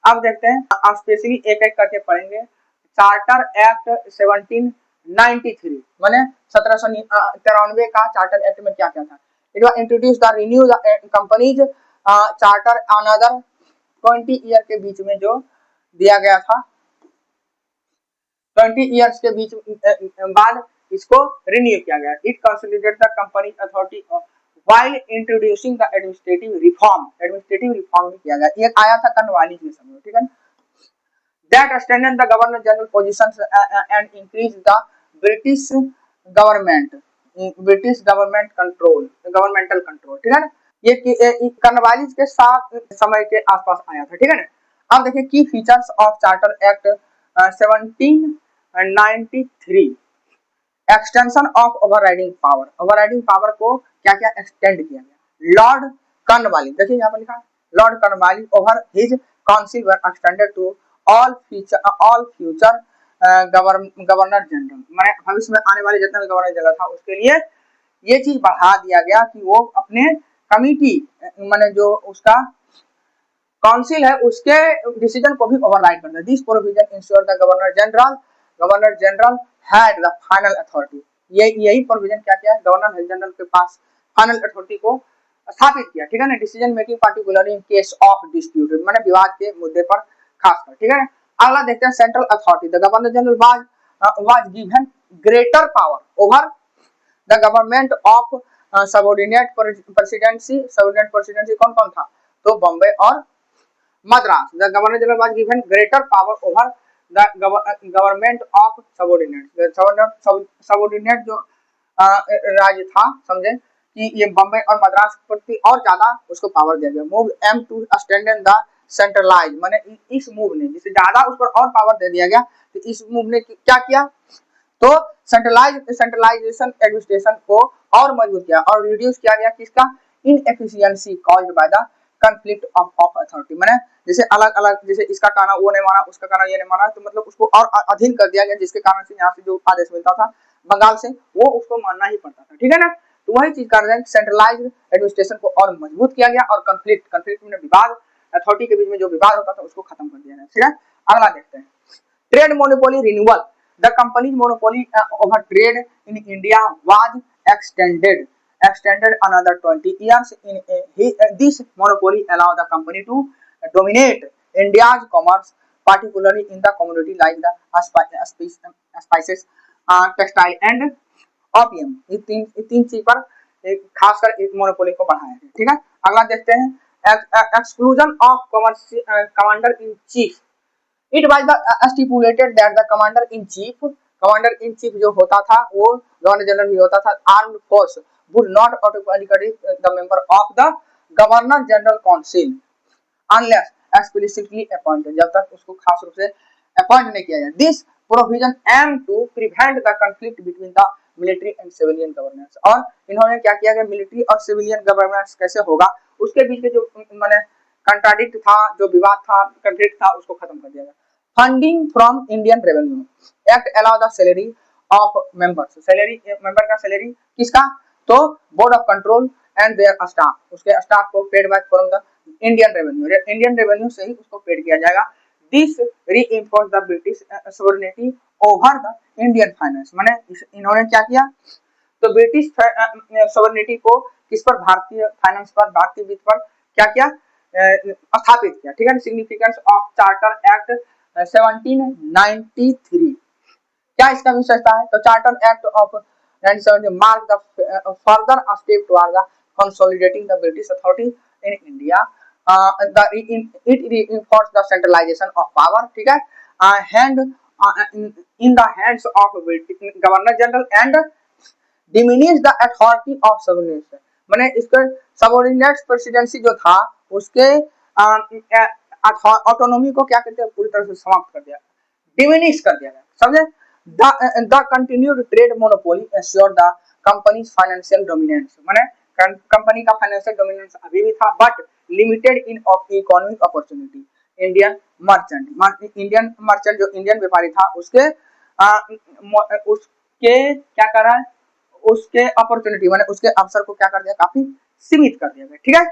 अब देखते हैं, आप स्पेशली एक एक करके पढ़ेंगे। चार्टर एक्ट 1793 माने 1793 का चार्टर एक्ट में क्या क्या था। It was introduce the renew the companies charter another 20 year के बीच में जो दिया गया था, 20 ईयर्स के बीच बाद इसको रिन्यू किया गया। It consolidate the company authority while introducing the administrative reform भी किया गया। ये आया था कर्नवालिस के समय, ठीक है। That standard the governor general positions and increase the British government control, governmental control, ठीक है ना। ये कर्नवालिस के साथ समय के आसपास आया था, ठीक है ना। अब देखिए की features of charter act 1793। Extension of overriding power को क्या क्या एक्सटेंड किया गया। लॉर्ड कर्नवालिस, देखिए यहाँ पर लिखा है lord Cornwallis over his council were extended to all future governor general, माने भविष्य में आने वाले जितने भी गवर्नर जनरल था उसके लिए ये चीज बढ़ा दिया गया कि वो अपने कमिटी माने जो उसका काउंसिल है उसके डिसीजन को भी ओवरराइड करता है। This provision ensure the governor general had the final authority. यही प्रोविजन क्या किया है, गवर्नर जनरल के पास फाइनल अथॉरिटी को स्थापित किया, ठीक है ना। Decision making particularly in case of dispute, माने विवाद के मुद्दे पर खासकर, ठीक है। अगला देखते हैं central authority. The governor general was given greater power over the government of subordinate presidency कौन कौन था, तो बॉम्बे और Madras. The governor general was given greater power over the government of subordinate जो राज्य था, समझे कि ये बॉम्बे और मद्रास के प्रति और ज्यादा उसको पावर दिया गया। Move aim to standard the centralise, माने इस मूव ने जिसे ज्यादा उस पर और पावर दे दिया गया, तो इस मूव ने क्या किया, तो सेंट्रलाइजेशन एडमिनिस्ट्रेशन को और मजबूत किया और रिड्यूस किया गया किसका, inefficiency caused by the conflict of authority. माने जैसे अलग अलग, जैसे इसका कहना वो नहीं माना, उसका कहना ये नहीं माना, तो मतलब उसको और अधीन कर दिया गया, जिसके कारण से यहाँ से जो आदेश मिलता था बंगाल से वो उसको मानना ही पड़ता था, ठीक है ना। तो वही चीज कर रहे हैं, सेंट्रलाइज्ड एडमिनिस्ट्रेशन को और मजबूत किया गया और कॉन्फ्लिक्ट में विवाद, अथॉरिटी के बीच में जो विवाद होता था उसको खत्म कर दिया गया, ठीक है। अगला देखते हैं trade monopoly renewal. The companies monopoly over trade in India was extended another 20 years. This monopoly allowed the company to dominate India's commerce, particularly in the commodity like the spices, textile and opium. ये तीन चीज पर खासकर इस monopoly को बढ़ाया है, ठीक है। अगला देखते हैं exclusion of commander in chief. It was the stipulated that the commander in chief जो होता था वो गवर्नर जनरल भी होता था, armed force would not automatically the member of the governor general council unless explicitly appointed, जब तक उसको खास रूप से अपॉइंट नहीं किया जाए। This provision aim to prevent the conflict between the military and civilian governance. और इन्होंने क्या किया गया, मिलिट्री और सिविलियन गवर्नेंस कैसे होगा उसके बीच में जो माने कंट्राडिक्ट था, जो विवाद था, कॉन्फ्लिक्ट था, उसको खत्म कर दिया गया। Funding from Indian revenue act allow the salary of members. Salary member का सैलरी किसका, तो board of control and their staff, उसके स्टाफ को paid by from the Indian revenue से ही उसको पेड किया जाएगा। This reinforce the British sovereignty over the Indian finance. माने इन्होंने क्या किया, तो ब्रिटिश सॉवरेनिटी को किस पर, भारतीय फाइनेंस पर, भारतीय वित्त पर क्या किया, स्थापित किया, ठीक है। सिग्निफिकेंस ऑफ चार्टर एक्ट 1793, क्या इसका विशेषता है, तो charter act of 1970 mark the further step toward the consolidating the British authority in India. It reinforced the centralization of power, ठीक है, in the hands of Governor General and diminish the authority of subordinate। माने इसका subordinate presidency जो था उसके autonomy को क्या कहते हैं, पूरी तरह से समाप्त कर दिया, डिमिनिश कर दिया गया, समझे। The continued trade monopoly ensured the company's financial dominance। माने कंपनी का फाइनेंशियल डोमिनेंस अभी भी था, but limited in economic opportunity. Indian merchant जो इंडियन व्यापारी था उसके क्या कर रहा है, उसके अपॉर्चुनिटी माने उसके अवसर को क्या कर दिया, काफी सीमित कर दिया गया, ठीक है।